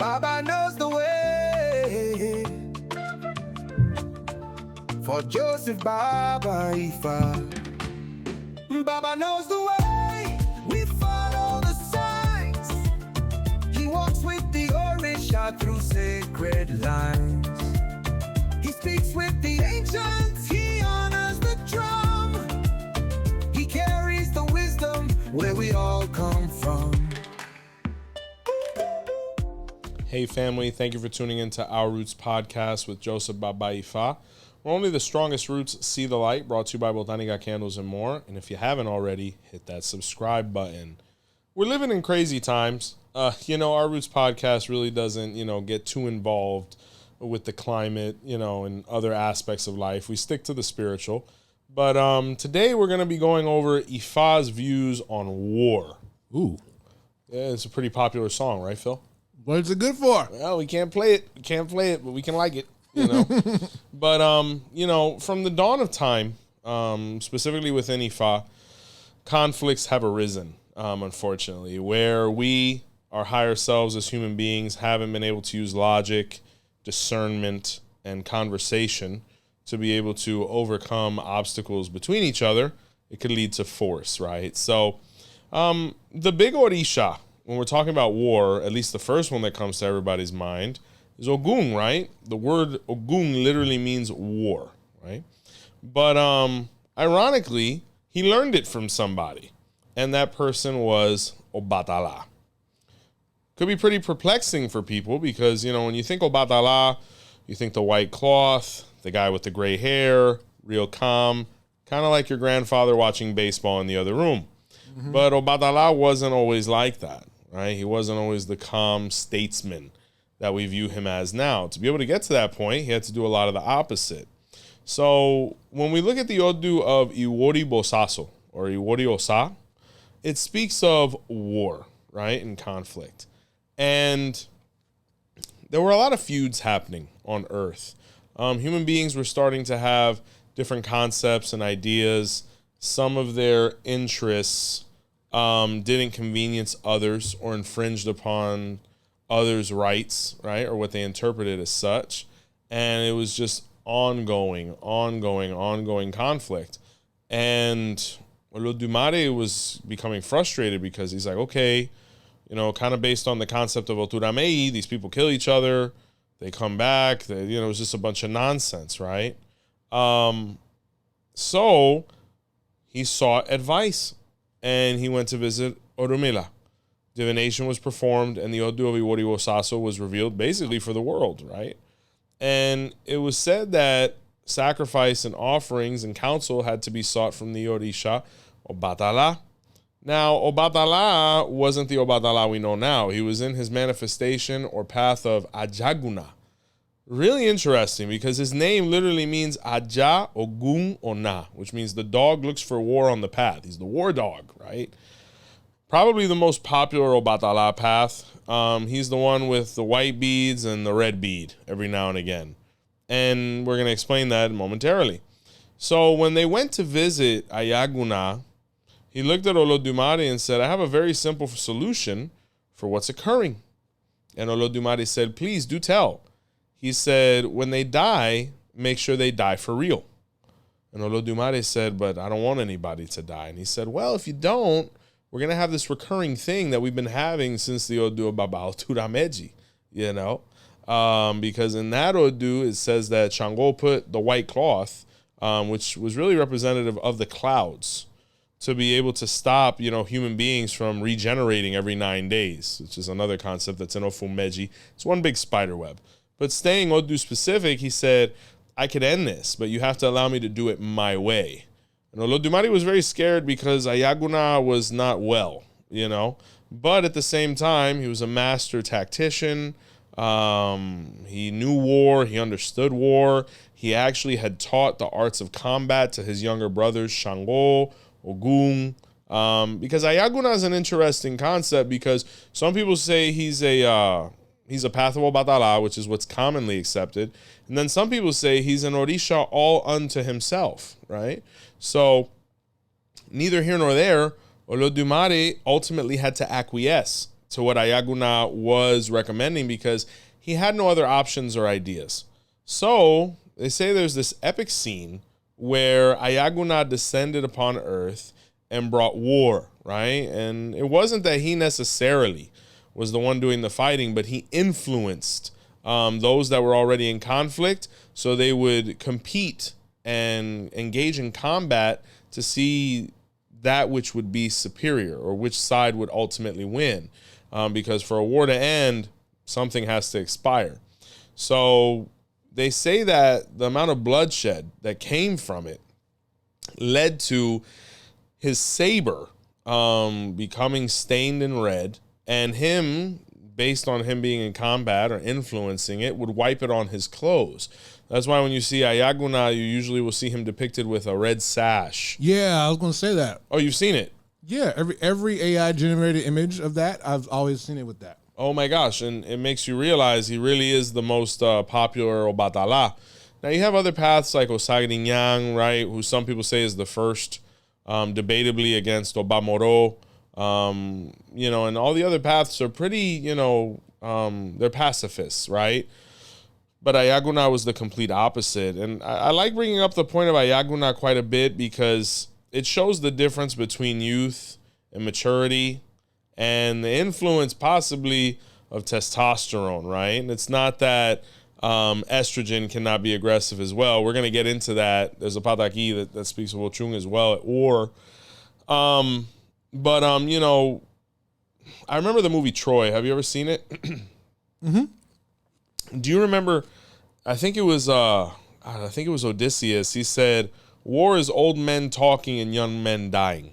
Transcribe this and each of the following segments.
Baba knows the way. For Joseph Baba Ifa, Baba knows the way. We follow the signs. He walks with the Orisha through sacred lines. He speaks with the ancients. He honors the drum. He carries the wisdom where we all come from. Hey family, thank you for tuning into Our Roots podcast with Joseph Baba Ifa. Where only the strongest roots see the light, brought to you by Botaniga Candles and more. And if you haven't already, hit that subscribe button. We're living in crazy times. Our Roots podcast really doesn't, get too involved with the climate, and other aspects of life. We stick to the spiritual. But today we're going to be going over Ifa's views on war. Ooh. Yeah, it's a pretty popular song, right, Phil? What is it good for? Well, we can't play it. We can't play it, but we can like it, But, from the dawn of time, specifically within Ifa, conflicts have arisen, unfortunately, where we, our higher selves as human beings, haven't been able to use logic, discernment, and conversation to be able to overcome obstacles between each other. It could lead to force, right? So, the big Orisha, when we're talking about war, at least the first one that comes to everybody's mind, is Ogun, right? The word Ogun literally means war, right? But ironically, he learned it from somebody, and that person was Obatala. Could be pretty perplexing for people because, when you think Obatala, you think the white cloth, the guy with the gray hair, real calm, kind of like your grandfather watching baseball in the other room. Mm-hmm. But Obatala wasn't always like that, right? He wasn't always the calm statesman that we view him as now. To be able to get to that point, he had to do a lot of the opposite. So when we look at the Odu of Iwori Bosaso, or Iwori Osa, it speaks of war, right, and conflict. And there were a lot of feuds happening on Earth. Human beings were starting to have different concepts and ideas. Some of their interests didn't convenience others or infringed upon others' rights, right, or what they interpreted as such. And it was just ongoing conflict. And Olodumare was becoming frustrated because he's like, okay, kind of based on the concept of Oturamei, these people kill each other, they come back, it was just a bunch of nonsense, right? So he sought advice, and he went to visit Orunmila. Divination was performed, and the Odu of Iwori Osaso was revealed basically for the world, right? And it was said that sacrifice and offerings and counsel had to be sought from the Orisha Obatala. Now, Obatala wasn't the Obatala we know now. He was in his manifestation or path of Ayaguna. Really interesting because his name literally means Aja Ogun Ona, which means the dog looks for war on the path. He's the war dog, right? Probably the most popular Obatala path. He's the one with the white beads and the red bead every now and again. And we're going to explain that momentarily. So when they went to visit Ayaguna, he looked at Olodumare and said, I have a very simple solution for what's occurring. And Olodumare said, please do tell. He said, when they die, make sure they die for real. And Olodumare said, but I don't want anybody to die. And he said, well, if you don't, we're going to have this recurring thing that we've been having since the Odu of Baba Turameji, because in that Odu, it says that Shango put the white cloth, which was really representative of the clouds, to be able to stop, human beings from regenerating every 9 days, which is another concept that's in Ofumeji. It's one big spider web. But staying Odu specific, he said, I could end this, but you have to allow me to do it my way. And Olodumare was very scared because Ayaguna was not well, But at the same time, he was a master tactician. He knew war. He understood war. He actually had taught the arts of combat to his younger brothers, Shango, Ogun. Because Ayaguna is an interesting concept because some people say he's a path of Obatala, which is what's commonly accepted. And then some people say he's an Orisha all unto himself, right? So neither here nor there, Olodumare ultimately had to acquiesce to what Ayaguna was recommending because he had no other options or ideas. So they say there's this epic scene where Ayaguna descended upon Earth and brought war, right? And it wasn't that he necessarily was the one doing the fighting, but he influenced those that were already in conflict so they would compete and engage in combat to see that which would be superior or which side would ultimately win. Because for a war to end, something has to expire. So they say that the amount of bloodshed that came from it led to his saber becoming stained in red, and him, based on him being in combat or influencing it, would wipe it on his clothes. That's why when you see Ayaguna, you usually will see him depicted with a red sash. Yeah, I was going to say that. Oh, you've seen it? Yeah, every AI generated image of that, I've always seen it with that. Oh my gosh, and it makes you realize he really is the most popular Obatala. Now you have other paths like Osagrinyang, right, who some people say is the first, debatably against Obamoro, and all the other paths are pretty, they're pacifists, right? But Ayaguna was the complete opposite. And I like bringing up the point of Ayaguna quite a bit because it shows the difference between youth and maturity and the influence possibly of testosterone, right? And it's not that estrogen cannot be aggressive as well. We're going to get into that. There's a Pataki that speaks of Oshun as well at war. I remember the movie Troy. Have you ever seen it? Mm-hmm. Do you remember, I think it was Odysseus. He said, war is old men talking and young men dying.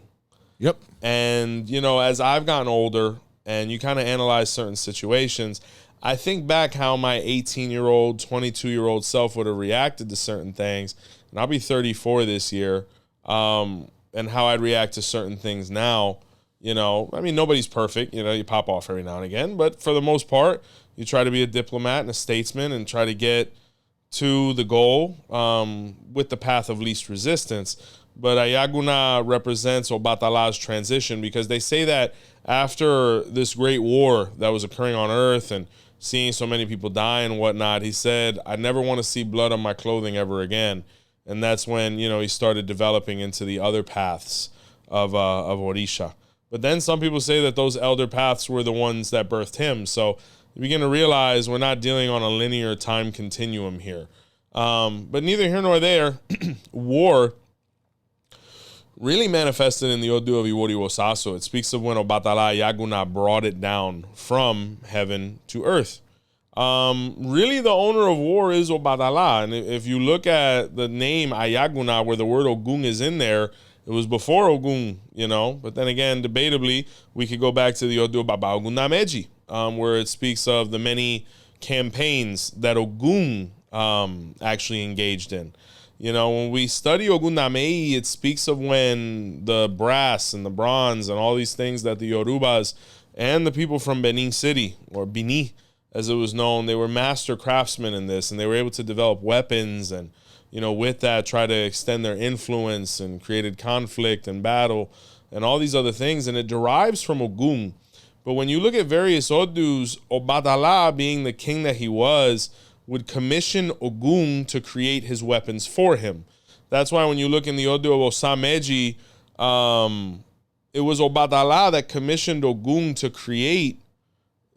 Yep. And, as I've gotten older and you kind of analyze certain situations, I think back how my 18-year-old, 22-year-old self would have reacted to certain things. And I'll be 34 this year. And how I'd react to certain things now. Nobody's perfect. You pop off every now and again. But for the most part, you try to be a diplomat and a statesman and try to get to the goal with the path of least resistance. But Ayaguna represents Obatala's transition because they say that after this great war that was occurring on Earth and seeing so many people die and whatnot, he said, I never want to see blood on my clothing ever again. And that's when, he started developing into the other paths of Orisha. But then some people say that those elder paths were the ones that birthed him. So you begin to realize we're not dealing on a linear time continuum here. But neither here nor there, war really manifested in the Odu Ifa. It speaks of when Obatala Ayaguna brought it down from heaven to earth. Really the owner of war is Obatala. And if you look at the name Ayaguna, where the word Ogun is in there, it was before Ogun, But then again, debatably, we could go back to the Odu Baba Ifa, where it speaks of the many campaigns that Ogun actually engaged in. When we study Ogun Namei, it speaks of when the brass and the bronze and all these things that the Yorubas and the people from Benin City, or Bini, as it was known, they were master craftsmen in this, and they were able to develop weapons and, with that, try to extend their influence and created conflict and battle and all these other things. And it derives from Ogun. But when you look at various Odus, Obatala, being the king that he was, would commission Ogun to create his weapons for him. That's why when you look in the Odu of Osameji, it was Obatala that commissioned Ogun to create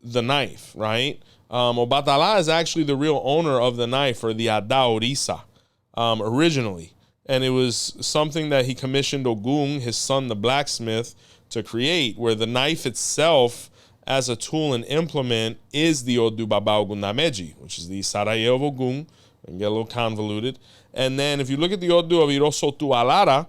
the knife, right? Obatala is actually the real owner of the knife, or the Ada Orisa, originally. And it was something that he commissioned Ogun, his son, the blacksmith, to create, where the knife itself as a tool and implement is the Odu Baba Ogun Nameji, which is the Saraye of Ogun, and get a little convoluted. And then if you look at the Odu of Iroso Tu Alara,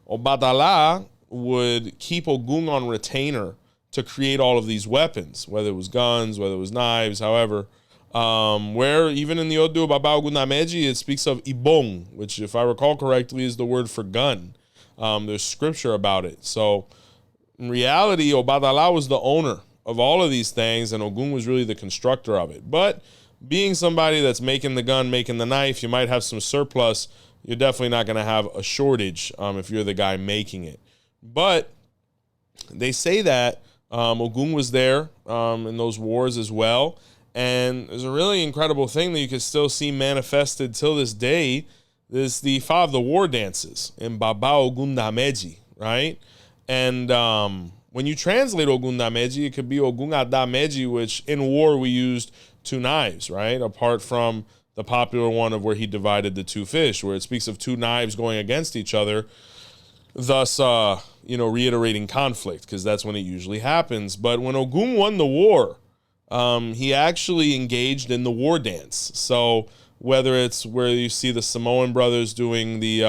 Obatala would keep Ogun on retainer to create all of these weapons, whether it was guns, whether it was knives, however. Where even in the Odu Baba Ogun Nameji, it speaks of Ibong, which, if I recall correctly, is the word for gun. There's scripture about it. So in reality, Obatala was the owner of all of these things, and Ogun was really the constructor of it. But being somebody that's making the gun, making the knife, you might have some surplus. You're definitely not going to have a shortage if you're the guy making it. But they say that Ogun was there in those wars as well. And there's a really incredible thing that you can still see manifested till this day. This the Ifa of the war dances in Baba Ogun Dameji, right? And when you translate Ogun Dameji, it could be Ogun Dameji, which in war we used 2 knives, right? Apart from the popular one of where he divided the 2 fish, where it speaks of 2 knives going against each other, thus, reiterating conflict, because that's when it usually happens. But when Ogun won the war, he actually engaged in the war dance. So whether it's where you see the Samoan brothers doing the,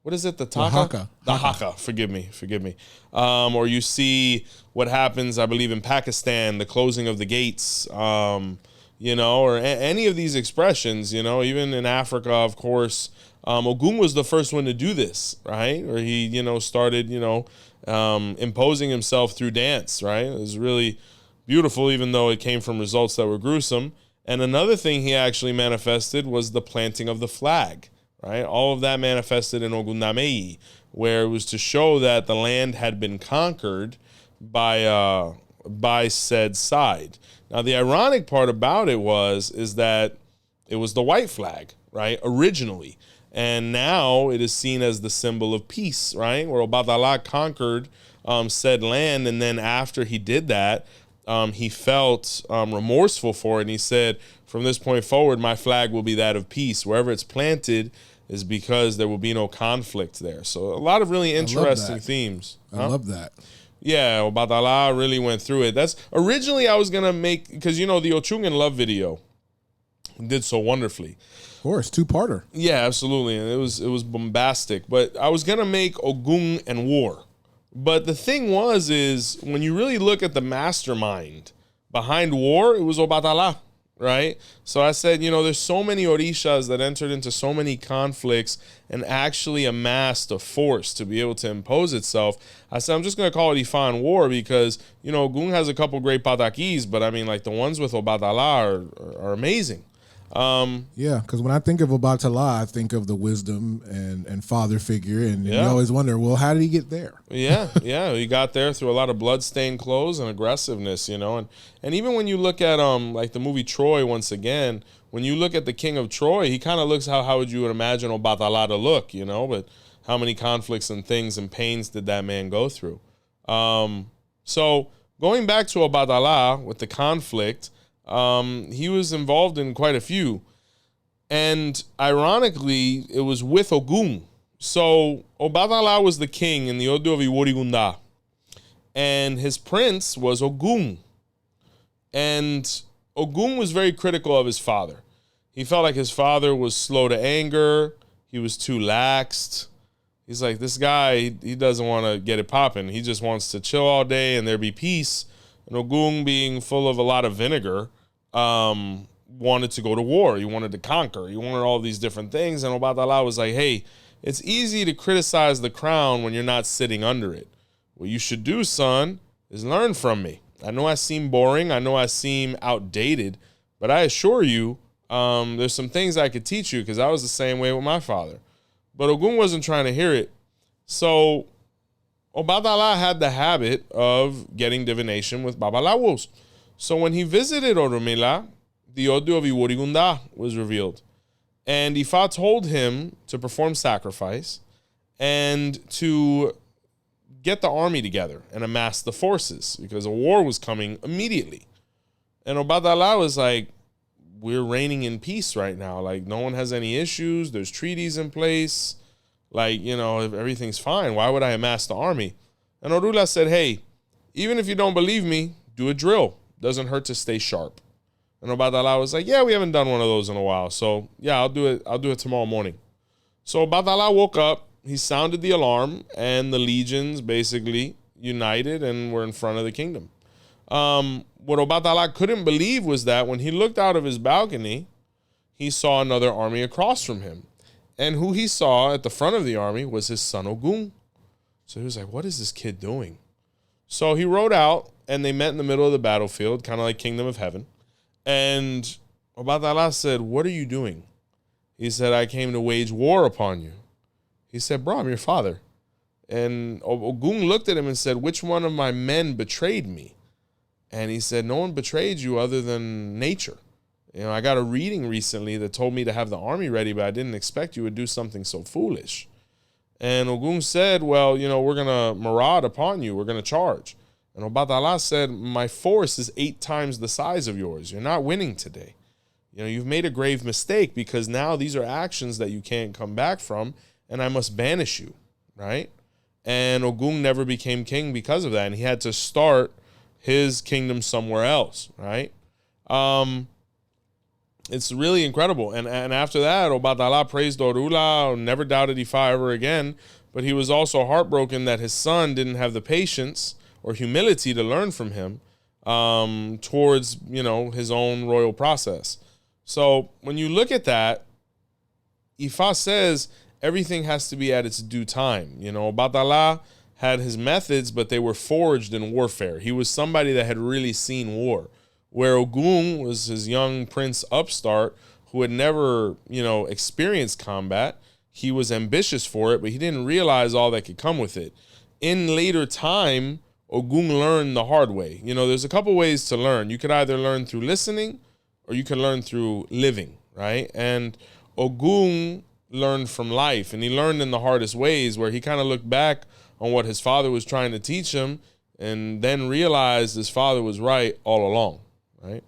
what is it? The taka? The haka. Forgive me. Or you see what happens, I believe, in Pakistan, the closing of the gates, or any of these expressions, even in Africa, of course. Ogun was the first one to do this, right? Or he, started, imposing himself through dance, right? It was really beautiful, even though it came from results that were gruesome. And another thing he actually manifested was the planting of the flag, right? All of that manifested in Ogun Namei, where it was to show that the land had been conquered by said side. Now, the ironic part about it is that it was the white flag, right, originally. And now it is seen as the symbol of peace, right, where Obatala conquered said land, and then after he did that, he felt remorseful for it, and he said, from this point forward, my flag will be that of peace. Wherever it's planted is because there will be no conflict there. So a lot of really interesting themes. I love that. Yeah, Obatala really went through it. That's originally I was going to make, because, the Ochung in Love video did so wonderfully. Of course, 2-parter. Yeah, absolutely. And it was bombastic. But I was going to make Ogun and War. But the thing is when you really look at the mastermind behind war, it was Obatala, right? So I said, there's so many Orishas that entered into so many conflicts and actually amassed a force to be able to impose itself. I said, I'm just going to call it Ifa and War because, Ogun has a couple great Patakis, but I mean, like the ones with Obatala are amazing. Yeah, because when I think of Obatala, I think of the wisdom and father figure, and you always wonder, well, how did he get there? Yeah, he got there through a lot of blood-stained clothes and aggressiveness, and even when you look at like the movie Troy once again, when you look at the King of Troy, he kind of looks how would you imagine Obatala to look, but how many conflicts and things and pains did that man go through? So going back to Obatala with the conflict. He was involved in quite a few. And ironically, it was with Ogun. So Obatala was the king in the Odu Ifa. And his prince was Ogun. And Ogun was very critical of his father. He felt like his father was slow to anger. He was too laxed. He's like, this guy, he doesn't want to get it popping. He just wants to chill all day and there be peace. And Ogun, being full of a lot of vinegar, wanted to go to war. He wanted to conquer. He wanted all these different things. And Obatala was like, hey, it's easy to criticize the crown when you're not sitting under it. What you should do, son, is learn from me. I know I seem boring. I know I seem outdated. But I assure you, there's some things I could teach you because I was the same way with my father. But Ogun wasn't trying to hear it. So Obatala had the habit of getting divination with Babalawos. So when he visited Orunmila, the Odu Ifa was revealed. And Ifa told him to perform sacrifice and to get the army together and amass the forces because a war was coming immediately. And Obatala was like, we're reigning in peace right now. Like, no one has any issues. There's treaties in place. Like, everything's fine. Why would I amass the army? And Orula said, hey, even if you don't believe me, do a drill. Doesn't hurt to stay sharp. And Obatala was like, yeah, we haven't done one of those in a while. So, yeah, I'll do it tomorrow morning. So Obatala woke up. He sounded the alarm, and the legions basically united and were in front of the kingdom. What Obatala couldn't believe was that when he looked out of his balcony, he saw another army across from him. And who he saw at the front of the army was his son Ogun. So he was like, what is this kid doing? So he rode out, and they met in the middle of the battlefield, kind of like Kingdom of Heaven. And Obatala said, what are you doing? He said, I came to wage war upon you. He said, bro, I'm your father. And Ogun looked at him and said, which one of my men betrayed me? And he said, no one betrayed you other than nature. I got a reading recently that told me to have the army ready, but I didn't expect you would do something so foolish. And Ogun said, well, we're going to maraud upon you. We're going to charge. And Obatala said, my force is 8 times the size of yours. You're not winning today. You've made a grave mistake, because now these are actions that you can't come back from, and I must banish you, right? And Ogun never became king because of that, and he had to start his kingdom somewhere else, right? It's really incredible. And after that, Obatala praised Orula, never doubted Ifa ever again, but he was also heartbroken that his son didn't have the patience or humility to learn from him towards, his own royal process. So when you look at that, Ifa says everything has to be at its due time. Obatala had his methods, but they were forged in warfare. He was somebody that had really seen war, where Ogun was his young prince upstart who had never, experienced combat. He was ambitious for it, but he didn't realize all that could come with it. In later time, Ogun learned the hard way. There's a couple ways to learn. You could either learn through listening or you could learn through living, right? And Ogun learned from life, and he learned in the hardest ways, where he kind of looked back on what his father was trying to teach him and then realized his father was right all along, right?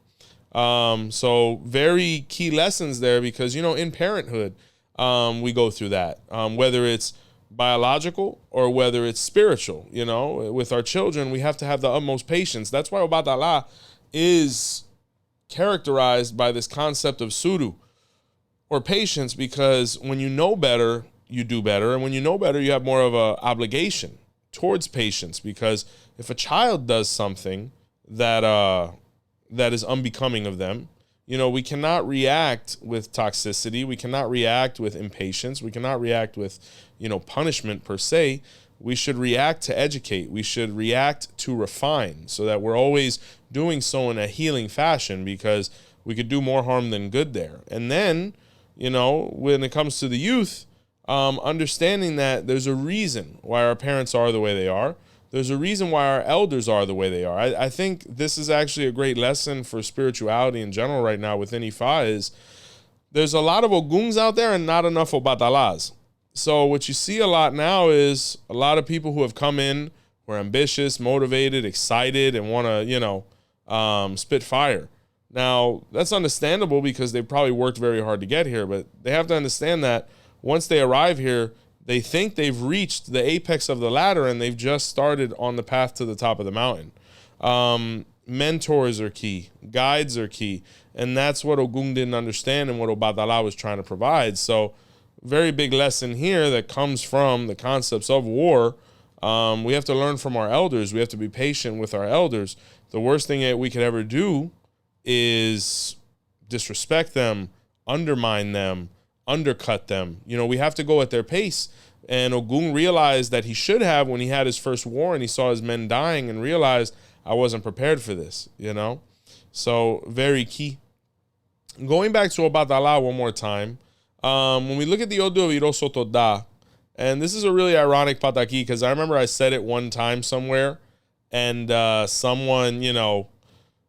So very key lessons there, because, in parenthood, we go through that, whether it's biological or whether it's spiritual. With our children, we have to have the utmost patience. That's why Obatala is characterized by this concept of suru, or patience, because when you know better, you do better. And when you know better, you have more of an obligation towards patience, because if a child does something that is unbecoming of them, we cannot react with toxicity. We cannot react with impatience. We cannot react with, punishment per se. We should react to educate. We should react to refine, so that we're always doing so in a healing fashion, because we could do more harm than good there. And then, when it comes to the youth, understanding that there's a reason why our parents are the way they are. There's a reason why our elders are the way they are. I think this is actually a great lesson for spirituality in general right now within Ifa. Is there's a lot of Oguns out there and not enough Obatalas. So what you see a lot now is a lot of people who have come in, who are ambitious, motivated, excited, and want to, spit fire. Now, that's understandable, because they probably worked very hard to get here, but they have to understand that once they arrive here, they think they've reached the apex of the ladder, and they've just started on the path to the top of the mountain. Mentors are key. Guides are key. And that's what Ogun didn't understand and what Obatala was trying to provide. So very big lesson here that comes from the concepts of war. We have to learn from our elders. We have to be patient with our elders. The worst thing that we could ever do is disrespect them, undermine them, undercut them. We have to go at their pace. And Ogun realized that he should have when he had his first war and he saw his men dying, and realized, I wasn't prepared for this, So very key. Going back to Obatala one more time, when we look at the Odu Ifa, and this is a really ironic Pataki, because I remember I said it one time somewhere, and someone,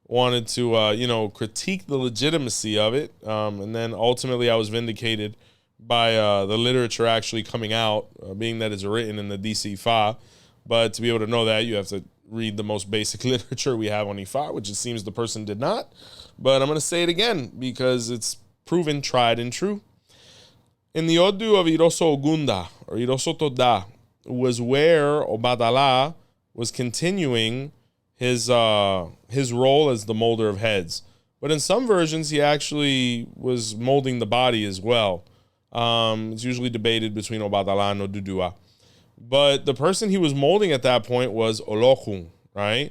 wanted to, critique the legitimacy of it. And then ultimately I was vindicated by the literature actually coming out, being that it's written in the DC Ifa. But to be able to know that, you have to read the most basic literature we have on Ifa, which it seems the person did not. But I'm going to say it again, because it's proven tried and true. In the Odu of Iroso Ogunda, or Iroso Toda, was where Obatala was continuing his role as the molder of heads. But in some versions, he actually was molding the body as well. It's usually debated between Obatala and Odu. But the person he was molding at that point was Olokun, right?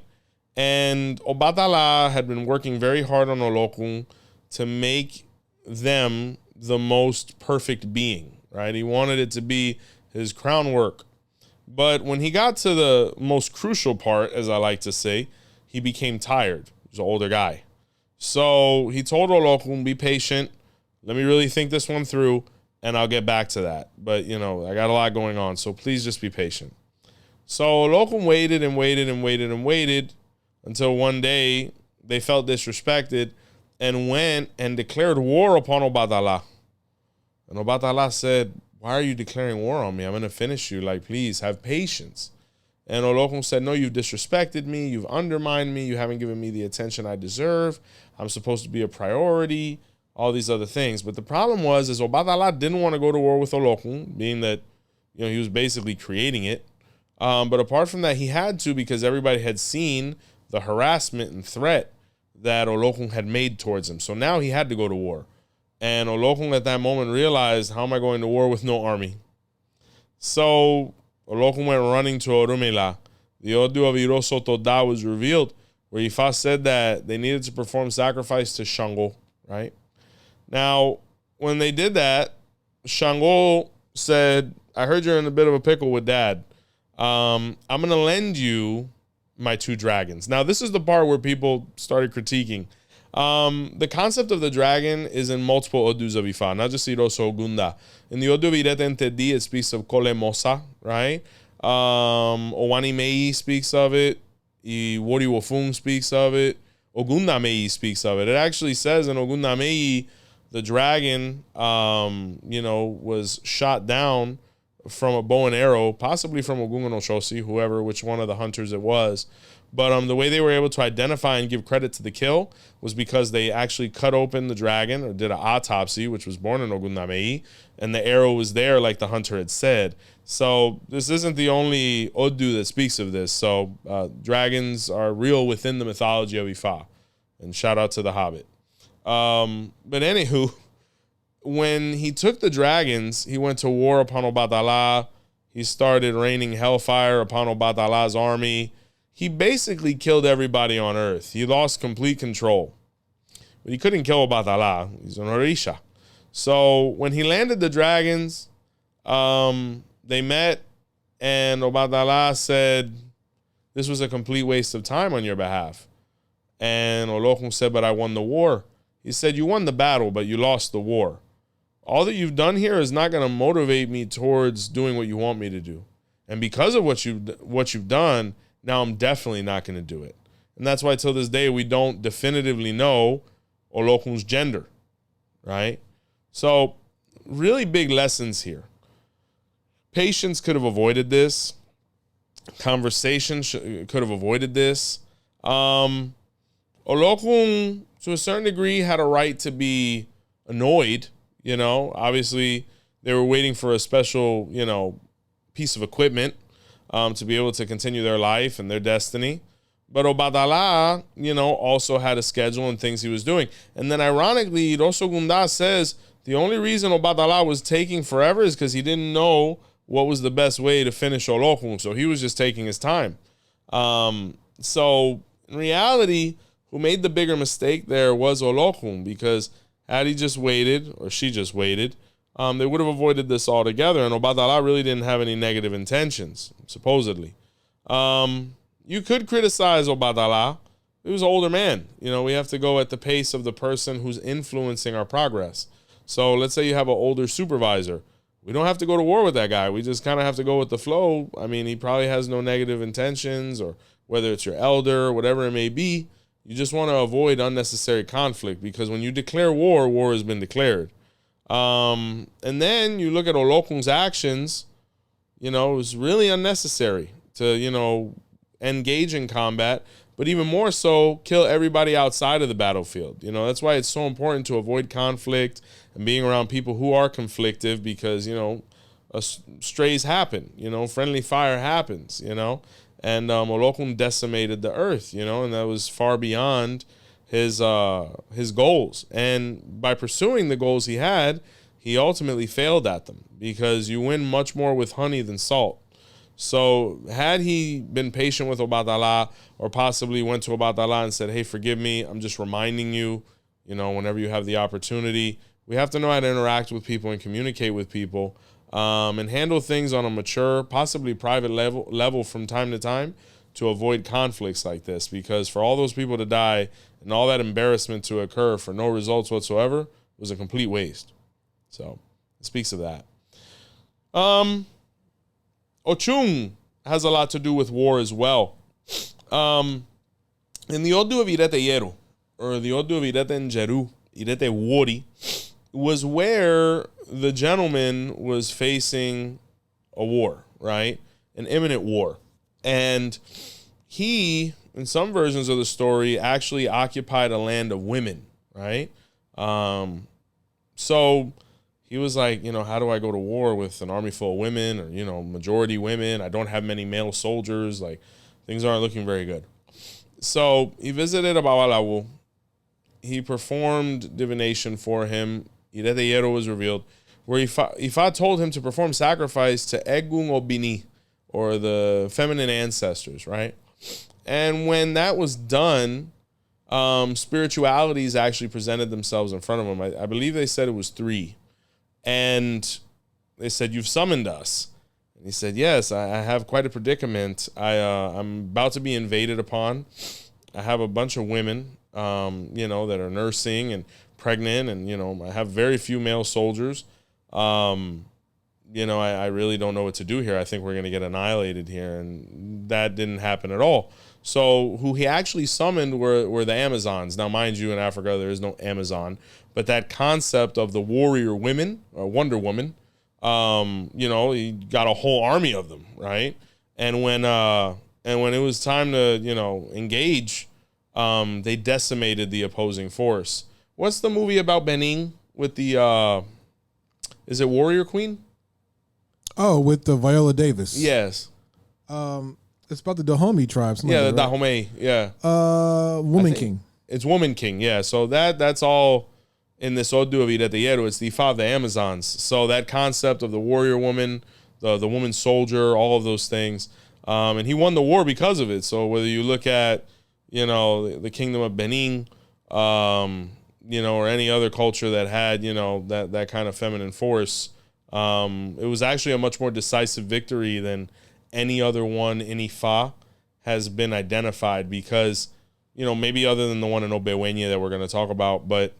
And Obatala had been working very hard on Olokun to make them the most perfect being, right? He wanted it to be his crown work. But when he got to the most crucial part, as I like to say, he became tired. He was an older guy. So he told Olokun, be patient. Let me really think this one through, and I'll get back to that. But, I got a lot going on, so please just be patient. So Olokun waited and waited and waited and waited until one day they felt disrespected and went and declared war upon Obatala. And Obatala said, why are you declaring war on me? I'm going to finish you. Like, please have patience. And Olokun said, no, you've disrespected me. You've undermined me. You haven't given me the attention I deserve. I'm supposed to be a priority, all these other things. But the problem was Obatala didn't want to go to war with Olokun, being that, he was basically creating it. But apart from that, he had to because everybody had seen the harassment and threat that Olokun had made towards him. So now he had to go to war. And Olokun at that moment realized, how am I going to war with no army? So Olokun went running to Orunmila. The Odu Ifa was revealed, where Ifa said that they needed to perform sacrifice to Shango, right? Now, when they did that, Shango said, I heard you're in a bit of a pickle with Dad. I'm going to lend you my 2 dragons. Now, this is the part where people started critiquing. The concept of the dragon is in multiple Odus of Ifa, not just Iroso Ogunda. In the Odu Irete Entedi, it speaks of Kole Mosa, right? Owani Mei speaks of it. Iwori Wofung speaks of it. Ogunda Mei speaks of it. It actually says in Ogunda Mei, the dragon, was shot down from a bow and arrow, possibly from Ogun no Shosi, which one of the hunters it was. But the way they were able to identify and give credit to the kill was because they actually cut open the dragon or did an autopsy, which was born in Ogun Namei, and the arrow was there like the hunter had said. So this isn't the only Odu that speaks of this. So dragons are real within the mythology of Ifa. And shout out to the Hobbit. But anywho, when he took the dragons, he went to war upon Obatala. He started raining hellfire upon Obatala's army. He basically killed everybody on earth. He lost complete control. But he couldn't kill Obatala. He's an Orisha. So when he landed the dragons, they met, and Obatala said, this was a complete waste of time on your behalf. And Olokun said, but I won the war. He said, you won the battle, but you lost the war. All that you've done here is not going to motivate me towards doing what you want me to do. And because of what you've done, now I'm definitely not going to do it. And that's why till this day we don't definitively know Olokun's gender, right? So really big lessons here. Patience could have avoided this. Conversation could have avoided this. Olokun, to a certain degree, had a right to be annoyed. Obviously they were waiting for a special, piece of equipment to be able to continue their life and their destiny. But Obatala, also had a schedule and things he was doing. And then ironically, Iroso Gunda says the only reason Obatala was taking forever is because he didn't know what was the best way to finish Olokun. So he was just taking his time. So in reality, who made the bigger mistake there was Olokun, because had he just waited, or she just waited, they would have avoided this altogether. And Obatala really didn't have any negative intentions, supposedly. You could criticize Obatala. He was an older man. We have to go at the pace of the person who's influencing our progress. So let's say you have an older supervisor. We don't have to go to war with that guy. We just kind of have to go with the flow. I mean, he probably has no negative intentions, or whether it's your elder, whatever it may be. You just want to avoid unnecessary conflict, because when you declare war, war has been declared. And then you look at Olokun's actions, it was really unnecessary to, engage in combat, but even more so, kill everybody outside of the battlefield. That's why it's so important to avoid conflict and being around people who are conflictive, because, strays happen, friendly fire happens, And Olokun decimated the earth, and that was far beyond his goals. And by pursuing the goals he had, he ultimately failed at them, because you win much more with honey than salt. So had he been patient with Obatala, or possibly went to Obatala and said, hey, forgive me, I'm just reminding you, whenever you have the opportunity, we have to know how to interact with people and communicate with people. And handle things on a mature, possibly private level from time to time, to avoid conflicts like this. Because for all those people to die and all that embarrassment to occur for no results whatsoever was a complete waste. So it speaks of that. Oshun has a lot to do with war as well. In the Odu of Irete Yeru, or the Odu of Irete Njeru, Irete Wori, was where the gentleman was facing a war, right? An imminent war. And he, in some versions of the story, actually occupied a land of women, right? So he was like, how do I go to war with an army full of women, or, majority women? I don't have many male soldiers. Like, things aren't looking very good. So he visited Abawalawu. He performed divination for him. Irete Yeru was revealed, where Ifa told him to perform sacrifice to Egun Obini, or the feminine ancestors, right? And when that was done, spiritualities actually presented themselves in front of him. I believe they said it was 3. And they said, "You've summoned us." And he said, "Yes, I have quite a predicament. I'm about to be invaded upon. I have a bunch of women, that are nursing and pregnant, and, I have very few male soldiers. I really don't know what to do here. I think we're going to get annihilated here." And that didn't happen at all. So who he actually summoned were the Amazons. Now, mind you, in Africa, there is no Amazon. But that concept of the warrior women, or Wonder Woman, he got a whole army of them, right? And when it was time to, engage, they decimated the opposing force. What's the movie about Benin with the, is it Warrior Queen? Oh, with the Viola Davis. Yes. It's about the Dahomey tribes. Yeah, the Dahomey. Yeah. Woman King. It's Woman King. Yeah. So that's all in this Odu of Irete Yeru. It's the Ifa of the Amazons. So that concept of the warrior woman, the woman soldier, all of those things. And he won the war because of it. So whether you look at, the kingdom of Benin, or any other culture that had, that kind of feminine force, it was actually a much more decisive victory than any other one in Ifa has been identified, because, maybe other than the one in Obewenye that we're going to talk about, but,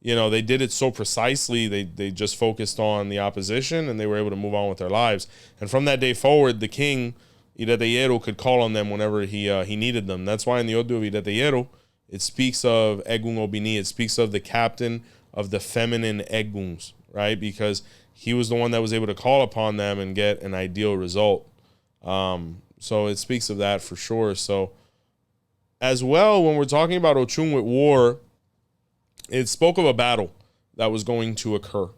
they did it so precisely. They just focused on the opposition, and they were able to move on with their lives. And from that day forward, the king, Irete Yeru, could call on them whenever he needed them. That's why in the Odu of Irete Yeru, it speaks of Egun Obini. It speaks of the captain of the feminine Eguns, right? Because he was the one that was able to call upon them and get an ideal result. So it speaks of that for sure. So as well, when we're talking about Oshun with war, it spoke of a battle that was going to occur.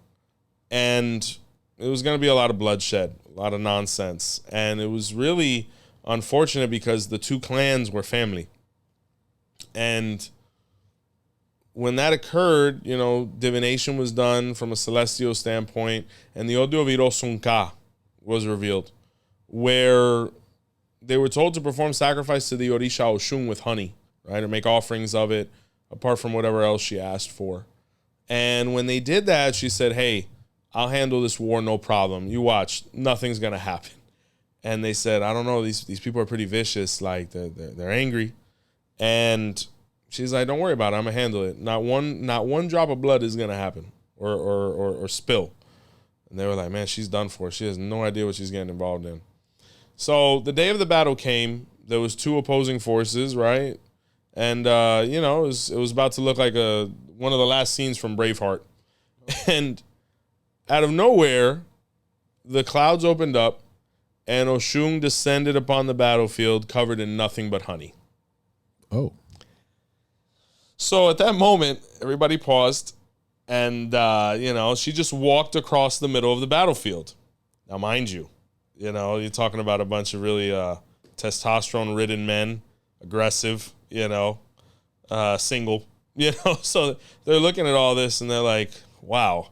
And it was going to be a lot of bloodshed, a lot of nonsense. And it was really unfortunate because the 2 clans were family. And when that occurred, divination was done from a celestial standpoint, and the Odu of Irosunka was revealed, where they were told to perform sacrifice to the Orisha Oshun with honey, right, or make offerings of it, apart from whatever else she asked for. And when they did that, she said, "Hey, I'll handle this war, no problem. You watch, nothing's going to happen." And they said, "I don't know, these people are pretty vicious, like they're angry." And she's like, "Don't worry about it, I'm going to handle it. Not one drop of blood is going to happen or spill." And they were like, "Man, she's done for. She has no idea what she's getting involved in." So the day of the battle came. There was 2 opposing forces, right? And, it was about to look like one of the last scenes from Braveheart. And out of nowhere, the clouds opened up, and Oshun descended upon the battlefield covered in nothing but honey. Oh. So at that moment, everybody paused, and, she just walked across the middle of the battlefield. Now, mind you, you're talking about a bunch of really testosterone-ridden men, aggressive, single, so they're looking at all this, and they're like, wow.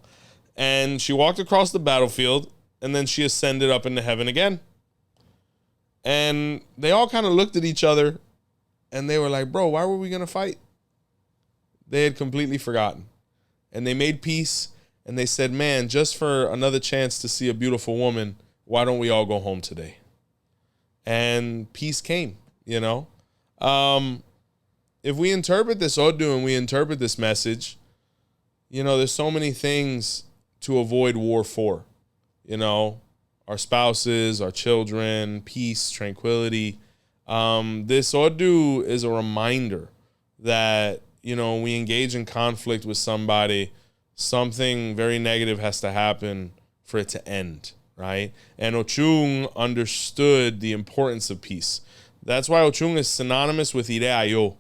And she walked across the battlefield, and then she ascended up into heaven again. And they all kind of looked at each other, and they were like, "Bro, why were we going to fight?" They had completely forgotten. And they made peace, and they said, "Man, just for another chance to see a beautiful woman, why don't we all go home today?" And peace came, If we interpret this Odu and we interpret this message, there's so many things to avoid war for. our spouses, our children, peace, tranquility. This Odu is a reminder that, when we engage in conflict with somebody, something very negative has to happen for it to end, right? And Oshun understood the importance of peace. That's why Oshun is synonymous with Ireayo.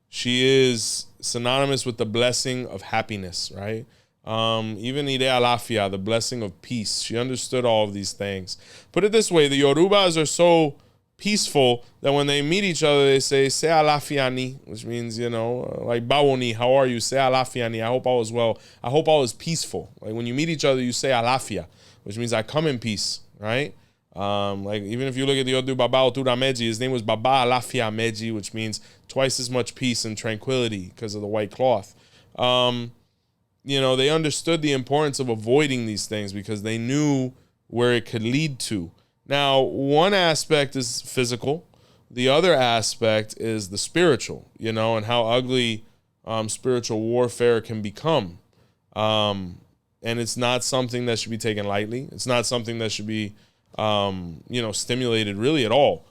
She is synonymous with the blessing of happiness, right? Even Irea Lafia, the blessing of peace. She understood all of these things. Put it this way, the Yorubas are so peaceful that when they meet each other, they say, Se alafiani, which means, like Bawoni, how are you? Se alafiani, I hope all is well. I hope all is peaceful. Like when you meet each other, you say alafia, which means I come in peace, right? Like even if you look at the Odu Baba Otura Meji, his name was Baba Alafia Meji, which means twice as much peace and tranquility because of the white cloth. They understood the importance of avoiding these things because they knew where it could lead to. Now, one aspect is physical. The other aspect is the spiritual, and how ugly spiritual warfare can become. And it's not something that should be taken lightly. It's not something that should be, stimulated really at all.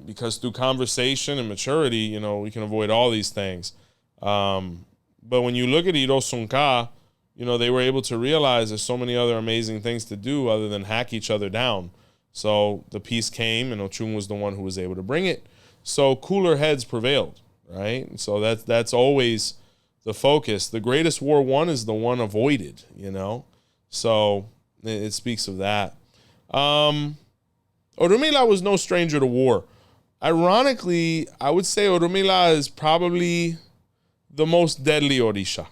Because through conversation and maturity, we can avoid all these things. But when you look at Irosunka, they were able to realize there's so many other amazing things to do other than hack each other down. So the peace came, and Oshun was the one who was able to bring it. So cooler heads prevailed, right? So that's always the focus. The greatest war won is the one avoided, So it speaks of that. Orunmila was no stranger to war. Ironically, I would say Orunmila is probably the most deadly Orisha.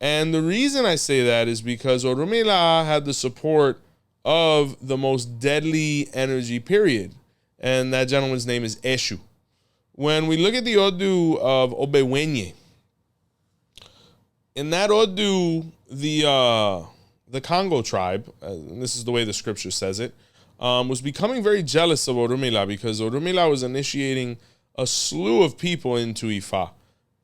And the reason I say that is because Orunmila had the support of the most deadly energy period. And that gentleman's name is Eshu. When we look at the Odu of Obewenye, in that Odu, the Congo tribe, and this is the way the scripture says it, was becoming very jealous of Orunmila because Orunmila was initiating a slew of people into Ifa.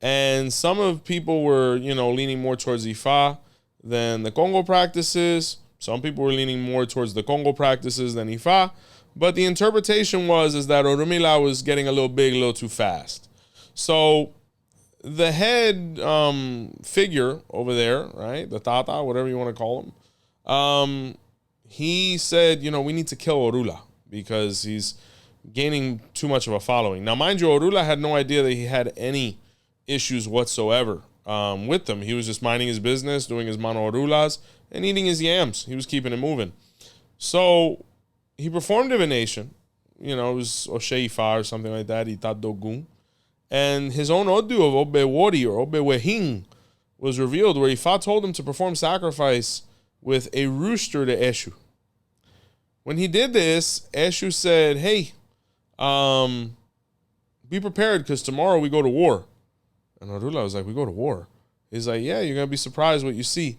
And some of people were, leaning more towards Ifa than the Congo practices. Some people were leaning more towards the Congo practices than Ifa. But the interpretation is that Orunmila was getting a little big, a little too fast. So the head figure over there, right, the Tata, whatever you want to call him, he said, we need to kill Orula because he's gaining too much of a following. Now, mind you, Orula had no idea that he had any issues whatsoever with them. He was just minding his business, doing his mano Orulas, and eating his yams. He was keeping it moving. So he performed divination. It was Oshe Ifa or something like that, Itat Dogun. And his own Odu of Obewori or Obewehin was revealed where Ifa told him to perform sacrifice with a rooster to Eshu. When he did this, Eshu said, hey, be prepared because tomorrow we go to war. And Orula was like, we go to war? He's like, yeah, you're going to be surprised what you see.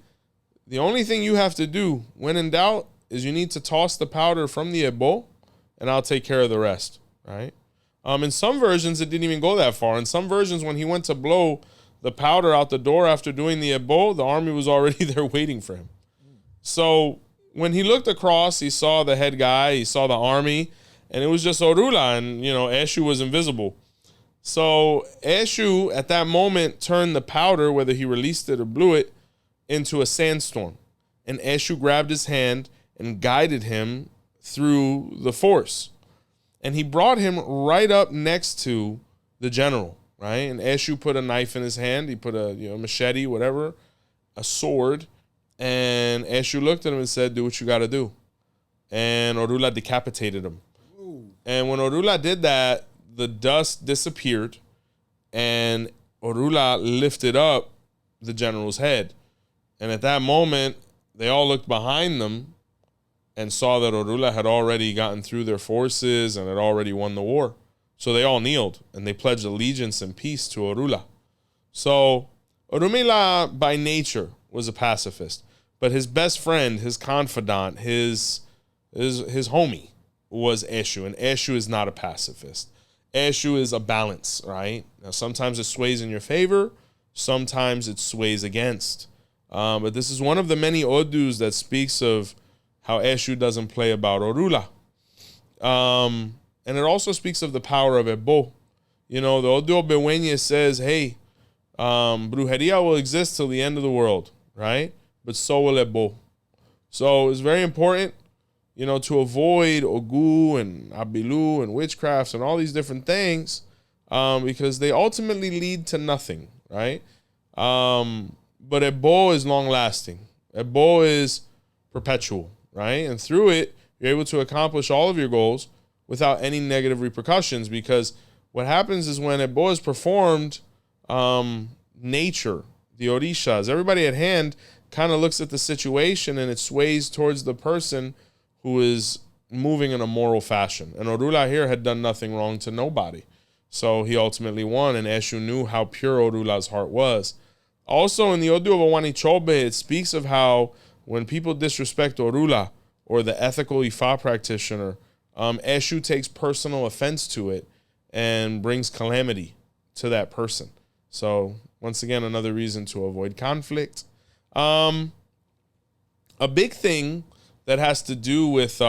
The only thing you have to do when in doubt is you need to toss the powder from the ebo and I'll take care of the rest, right? In some versions, it didn't even go that far. In some versions, when he went to blow the powder out the door after doing the ebo, the army was already there waiting for him. So when he looked across, he saw the head guy, he saw the army, and it was just Orula, and, Eshu was invisible. So Eshu, at that moment, turned the powder, whether he released it or blew it, into a sandstorm. And Eshu grabbed his hand and guided him through the force. And he brought him right up next to the general, right? And Eshu put a knife in his hand. He put a machete, whatever, a sword. And Eshu looked at him and said, do what you got to do. And Orula decapitated him. Ooh. And when Orula did that, the dust disappeared. And Orula lifted up the general's head. And at that moment, they all looked behind them and saw that Orula had already gotten through their forces and had already won the war. So they all kneeled and they pledged allegiance and peace to Orula. So Orunmila by nature was a pacifist, but his best friend, his confidant, his homie was Eshu, and Eshu is not a pacifist. Eshu is a balance, right? Now sometimes it sways in your favor, sometimes it sways against. But this is one of the many Odus that speaks of how Eshu doesn't play about Orula. And it also speaks of the power of Ebo. The Odu Ifa says, hey, brujeria will exist till the end of the world, right? But so will Ebo. So it's very important, to avoid Ogu and Abilu and witchcrafts and all these different things, because they ultimately lead to nothing, right? But Ebo is long lasting. Ebo is perpetual, right? And through it, you're able to accomplish all of your goals without any negative repercussions, because what happens is when Ebo is performed, nature, the Orishas, everybody at hand kind of looks at the situation and it sways towards the person who is moving in a moral fashion. And Orula here had done nothing wrong to nobody. So he ultimately won, and Eshu knew how pure Orula's heart was. Also, in the Odu Ifa, it speaks of how when people disrespect Orula or the ethical Ifa practitioner, Eshu takes personal offense to it and brings calamity to that person. So, once again, another reason to avoid conflict. A big thing that has to do with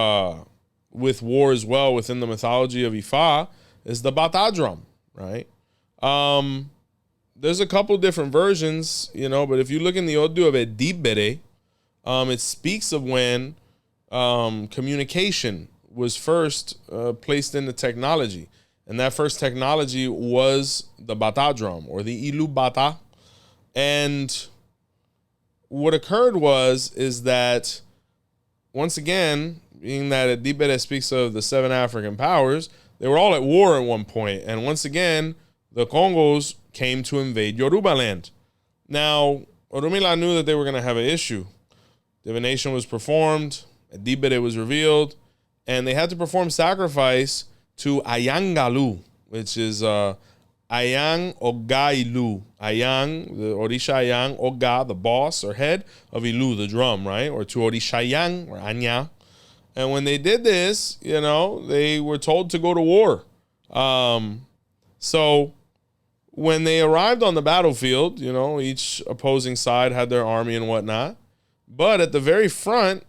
war as well within the mythology of Ifa is the bata drum, right? There's a couple different versions, but if you look in the Odu of Edibere, it speaks of when communication was first placed into technology. And that first technology was the bata drum, or the ilu bata. And what occurred is that, once again, being that Edibere speaks of the 7 African powers, they were all at war at one point. And once again, the Congos came to invade Yoruba land. Now, Orunmila knew that they were going to have an issue. Divination was performed, Edibere was revealed, and they had to perform sacrifice to Ayangalu, which is Ayang Oga Ilu. Ayang, the Orisha Ayang, Oga, the boss or head of Ilu, the drum, right? Or to Orisha Yang, or Anya. And when they did this, they were told to go to war. So when they arrived on the battlefield, each opposing side had their army and whatnot. But at the very front,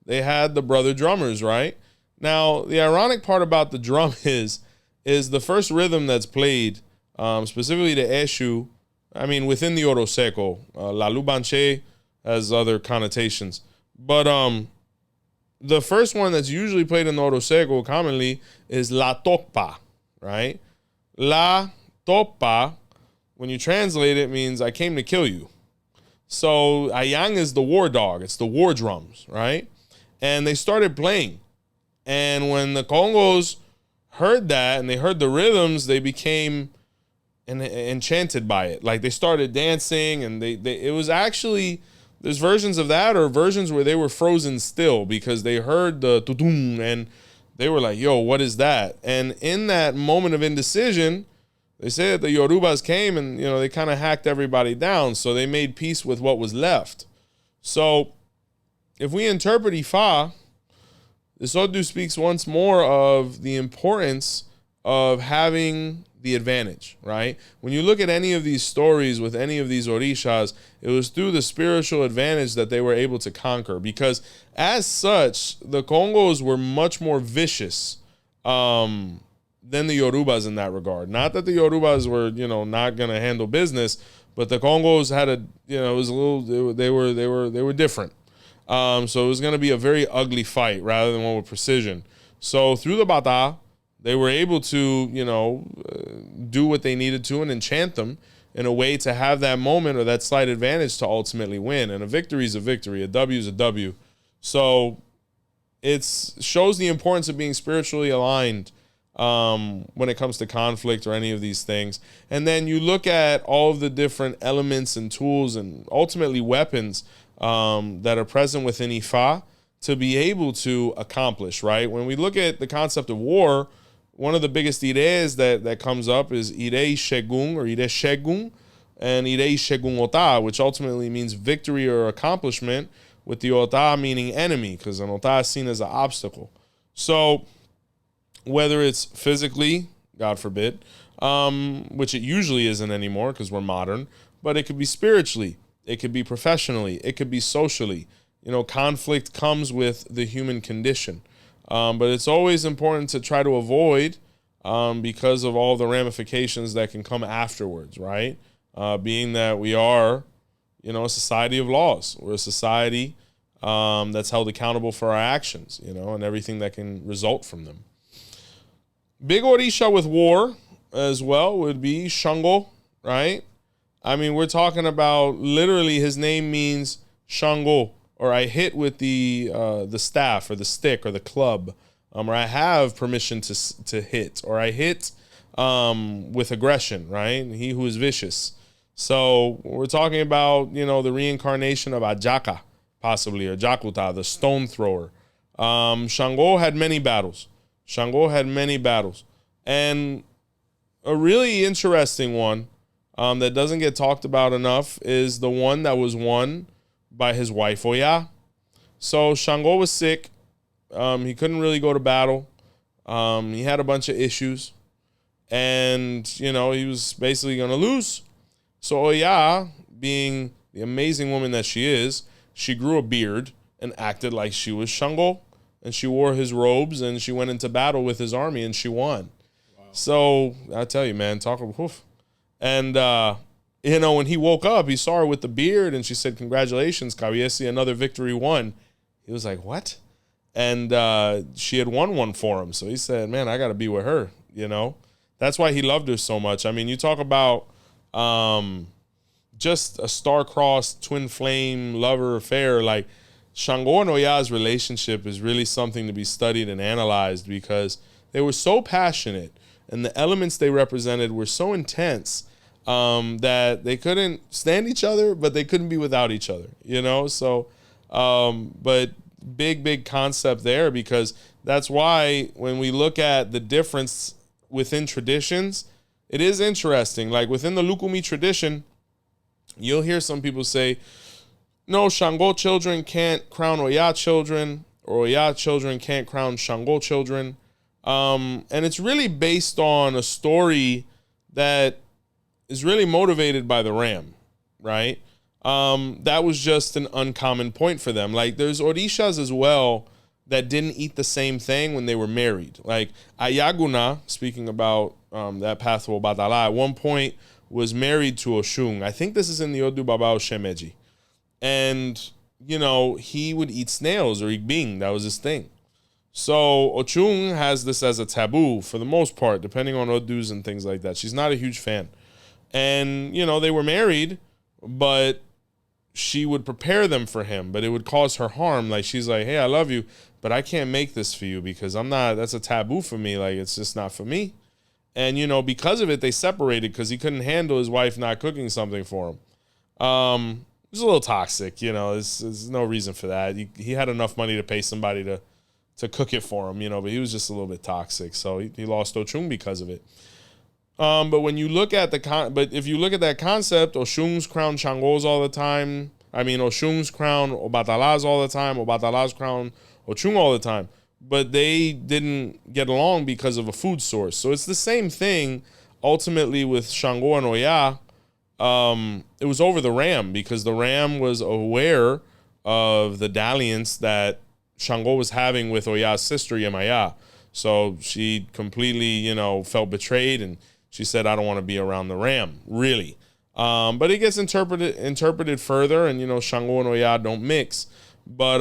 they had the brother drummers, right? Now, the ironic part about the drum is the first rhythm that's played, specifically to Eshu, within the Oro Seco. La Lubanche has other connotations. But the first one that's usually played in the Oro Seco commonly is La Topa, right? La Topa, when you translate it, means I came to kill you. So Ayang is the war dog. It's the war drums, right? And they started playing. And when the Congos heard that and they heard the rhythms, they became enchanted by it. Like, they started dancing, and it was actually, there's versions of that, or versions where they were frozen still because they heard the tudum and they were like, yo, what is that? And in that moment of indecision, they say that the Yorubas came and, they kind of hacked everybody down. So they made peace with what was left. So if we interpret Ifa, this Odu speaks once more of the importance of having the advantage, right? When you look at any of these stories with any of these Orishas, it was through the spiritual advantage that they were able to conquer, because as such, the Congos were much more vicious than the Yorubas in that regard. Not that the Yorubas were, not going to handle business, but the Congos had it was a little, they were different. So it was going to be a very ugly fight rather than one with precision. So through the bata, they were able to, do what they needed to and enchant them in a way to have that moment or that slight advantage to ultimately win. And a victory is a victory. A W is a W. So it shows the importance of being spiritually aligned when it comes to conflict or any of these things. And then you look at all of the different elements and tools and ultimately weapons that are present within Ifa to be able to accomplish, right? When we look at the concept of war, one of the biggest ideas that comes up is Ire Shegun or Ire Shegun and Ire Shegun Ota, which ultimately means victory or accomplishment, with the Ota meaning enemy, because an Ota is seen as an obstacle. So whether it's physically, God forbid, which it usually isn't anymore because we're modern, but it could be spiritually, it could be professionally, it could be socially. conflict comes with the human condition. But it's always important to try to avoid because of all the ramifications that can come afterwards, right? Being that we are, a society of laws. We're a society that's held accountable for our actions, and everything that can result from them. Big Orisha with war as well would be Shango, right? I mean, we're talking about literally his name means Shango, or I hit with the staff or the stick or the club, or I have permission to hit, or I hit with aggression, right? He who is vicious. So we're talking about, the reincarnation of Ajaka, possibly, or Jakuta, the stone thrower. Shango had many battles. And a really interesting one that doesn't get talked about enough is the one that was won by his wife, Oya. So Shango was sick. He couldn't really go to battle. He had a bunch of issues. And, he was basically going to lose. So Oya, being the amazing woman that she is, she grew a beard and acted like she was Shango. And she wore his robes and she went into battle with his army and she won. Wow. So I tell you, man, talk about woof. And, when he woke up, he saw her with the beard and she said, "Congratulations, Kawiesi, another victory won." He was like, "What?" And she had won one for him. So he said, "Man, I got to be with her." That's why he loved her so much. I mean, you talk about just a star-crossed twin flame lover affair. Like, Shango and Oya's relationship is really something to be studied and analyzed because they were so passionate and the elements they represented were so intense that they couldn't stand each other, but they couldn't be without each other, So, but big concept there, because that's why when we look at the difference within traditions, it is interesting. Like within the Lukumi tradition, you'll hear some people say, no, Shango children can't crown Oya children, or Oya children can't crown Shango children. And it's really based on a story that is really motivated by the ram, right? That was just an uncommon point for them. Like there's Orishas as well that didn't eat the same thing when they were married. Like Ayaguna, speaking about that path of Obatala, at one point was married to Oshun. I think this is in the Odu Baba Ifa. And, he would eat snails or igbing. That was his thing. So Oshun has this as a taboo for the most part, depending on Odus and things like that. She's not a huge fan. And, they were married, but she would prepare them for him, but it would cause her harm. Like, she's like, "Hey, I love you, but I can't make this for you because that's a taboo for me. Like, it's just not for me." And, because of it, they separated because he couldn't handle his wife not cooking something for him. It was a little toxic, there's no reason for that. He had enough money to pay somebody to cook it for him, but he was just a little bit toxic. So he lost Oshun because of it. But when you look at if you look at that concept, Oshun's crown Shangos all the time. I mean, Oshun's crown Obatalas all the time. Obatalas crown Oshun all the time. But they didn't get along because of a food source. So it's the same thing ultimately with Shango and Oya. It was over the ram because the ram was aware of the dalliance that Shango was having with Oya's sister Yemaya. So she completely, felt betrayed and she said, "I don't want to be around the ram," really. But it gets interpreted further, and Shango and Oya don't mix. But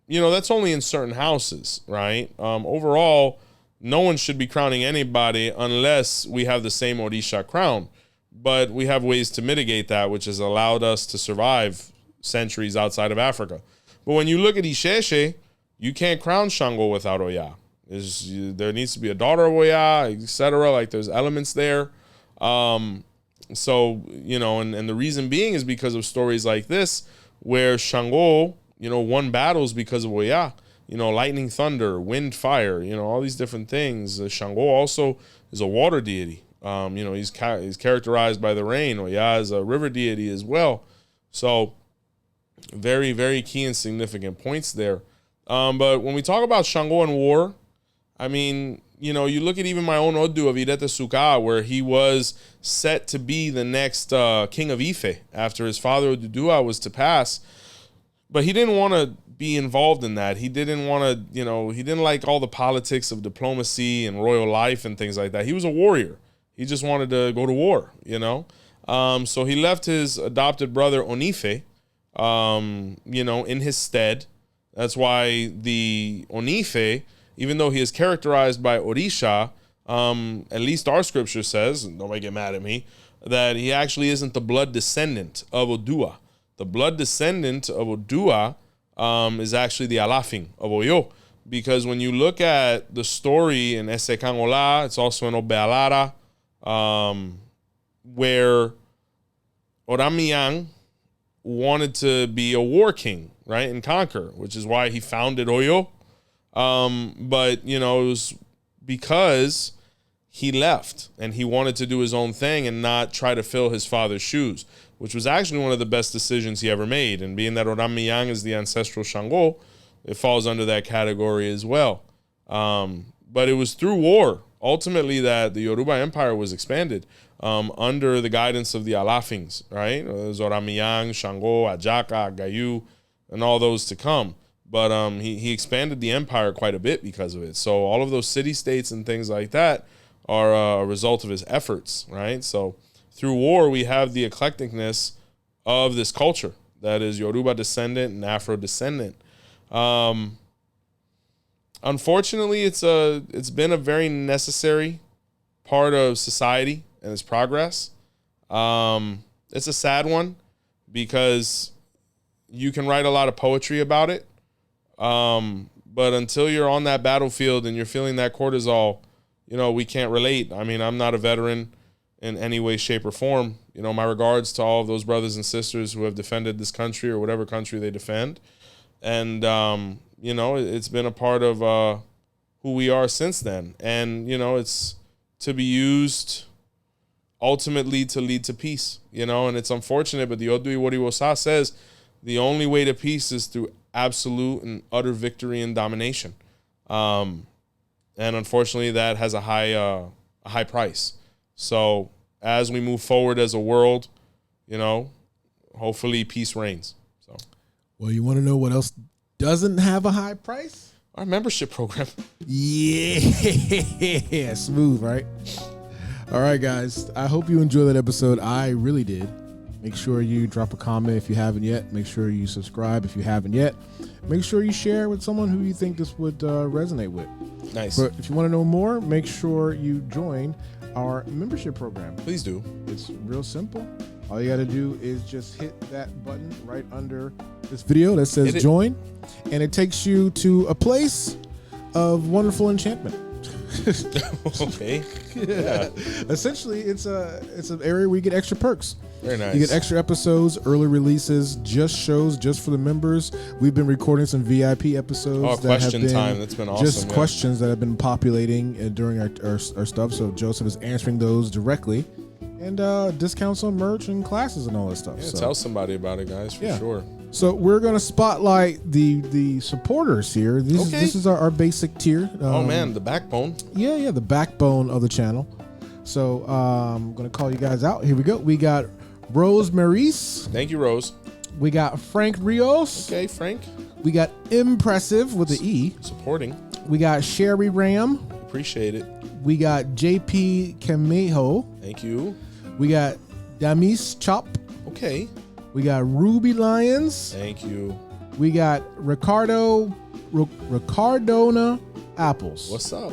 that's only in certain houses, right? Overall, no one should be crowning anybody unless we have the same Orisha crown. But we have ways to mitigate that, which has allowed us to survive centuries outside of Africa. But when you look at Isheshe, you can't crown Shango without Oya. There needs to be a daughter of Oya, etc. Like there's elements there. So, and the reason being is because of stories like this, where Shango, won battles because of Oya. Lightning, thunder, wind, fire, all these different things. Shango also is a water deity. He's characterized by the rain. Oya is a river deity as well. So very, very key and significant points there. But when we talk about Shango and war, I mean, you look at even my own Odu of Irete Suka, where he was set to be the next king of Ife after his father Odudua was to pass. but he didn't want to be involved in that. He didn't want to, he didn't like all the politics of diplomacy and royal life and things like that. He was a warrior. He just wanted to go to war, So he left his adopted brother Onife, in his stead. That's why the Onife, even though he is characterized by Orisha, at least our scripture says, and nobody get mad at me, that he actually isn't the blood descendant of Odua. The blood descendant of Odua is actually the Alafin of Oyo. Because when you look at the story in Ese Kangola, it's also in Obealara, where Orunmila wanted to be a war king, right, and conquer, which is why he founded Oyo. But, it was because he left and he wanted to do his own thing and not try to fill his father's shoes, which was actually one of the best decisions he ever made. And being that Orunmila is the ancestral Shango, it falls under that category as well. But it was through war, ultimately, that the Yoruba Empire was expanded under the guidance of the Alafins, right? Orunmila, Shango, Ajaka, Gayu, and all those to come. But he expanded the empire quite a bit because of it. So all of those city-states and things like that are a result of his efforts, right? So through war, we have the eclecticness of this culture that is Yoruba descendant and Afro descendant. Unfortunately, it's been a very necessary part of society and its progress. It's a sad one because you can write a lot of poetry about it. But until you're on that battlefield and you're feeling that cortisol, we can't relate. I mean, I'm not a veteran in any way, shape, or form. My regards to all of those brothers and sisters who have defended this country or whatever country they defend. And, it's been a part of who we are since then. And, it's to be used ultimately to lead to peace, and it's unfortunate, but the Odu Ifa says the only way to peace is through absolute and utter victory and domination. And unfortunately, that has a high price. So as we move forward as a world, hopefully peace reigns. So, well, you want to know what else doesn't have a high price? Our membership program. Yeah, smooth, right? All right, guys. I hope you enjoyed that episode. I really did. Make sure you drop a comment if you haven't yet. Make sure you subscribe if you haven't yet. Make sure you share with someone who you think this would resonate with. Nice. But if you want to know more, make sure you join our membership program. Please do. It's real simple. All you got to do is just hit that button right under this video that says join, and it takes you to a place of wonderful enchantment. Okay. Yeah. Essentially, it's an area where you get extra perks. Very nice. You get extra episodes, early releases, just shows just for the members. We've been recording some VIP episodes. Oh, question time. That's been awesome. Just questions that have been populating during our stuff. So Joseph is answering those directly. And discounts on merch and classes and all that stuff. Yeah, so tell somebody about it, guys, for sure. So we're going to spotlight the supporters here. This is our basic tier. Oh, man, the backbone. Yeah, the backbone of the channel. So I'm going to call you guys out. Here we go. We got Rose Maurice. Thank you, Rose. We got Frank Rios. Okay, Frank. We got Impressive with the E. Supporting. We got Sherry Ram. Appreciate it. We got JP Camejo. Thank you. We got Damis Chop. Okay. We got Ruby Lions. Thank you. We got Ricardona Apples. What's up?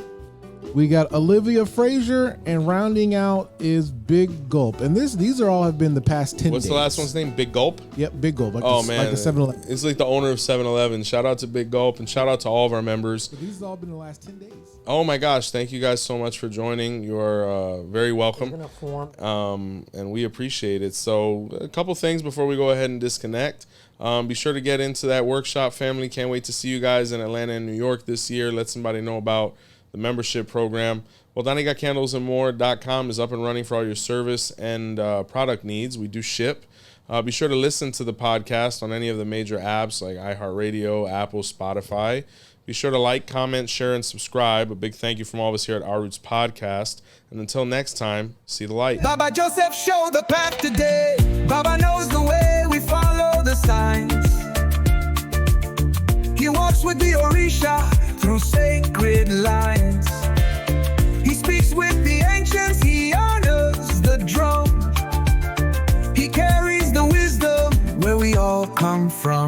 We got Olivia Frazier, and rounding out is Big Gulp. And these are all have been the past 10 days. What's the last one's name? Big Gulp? Yep, Big Gulp. Man. Like the 7-Eleven. It's like the owner of 7-Eleven. Shout out to Big Gulp, and shout out to all of our members. But these have all been the last 10 days. Oh my gosh, thank you guys so much for joining. You're very welcome. And we appreciate it. So a couple things before we go ahead and disconnect. Be sure to get into that workshop, family. Can't wait to see you guys in Atlanta and New York this year. Let somebody know about the membership program. Well, DonnieGotCandlesandMore.com is up and running for all your service and product needs. We do ship. Be sure to listen to the podcast on any of the major apps like iHeartRadio, Apple, Spotify. Be sure to like, comment, share, and subscribe. A big thank you from all of us here at Our Roots Podcast. And until next time, see the light. Baba Joseph showed the path today. Baba knows the way, we follow the signs. from.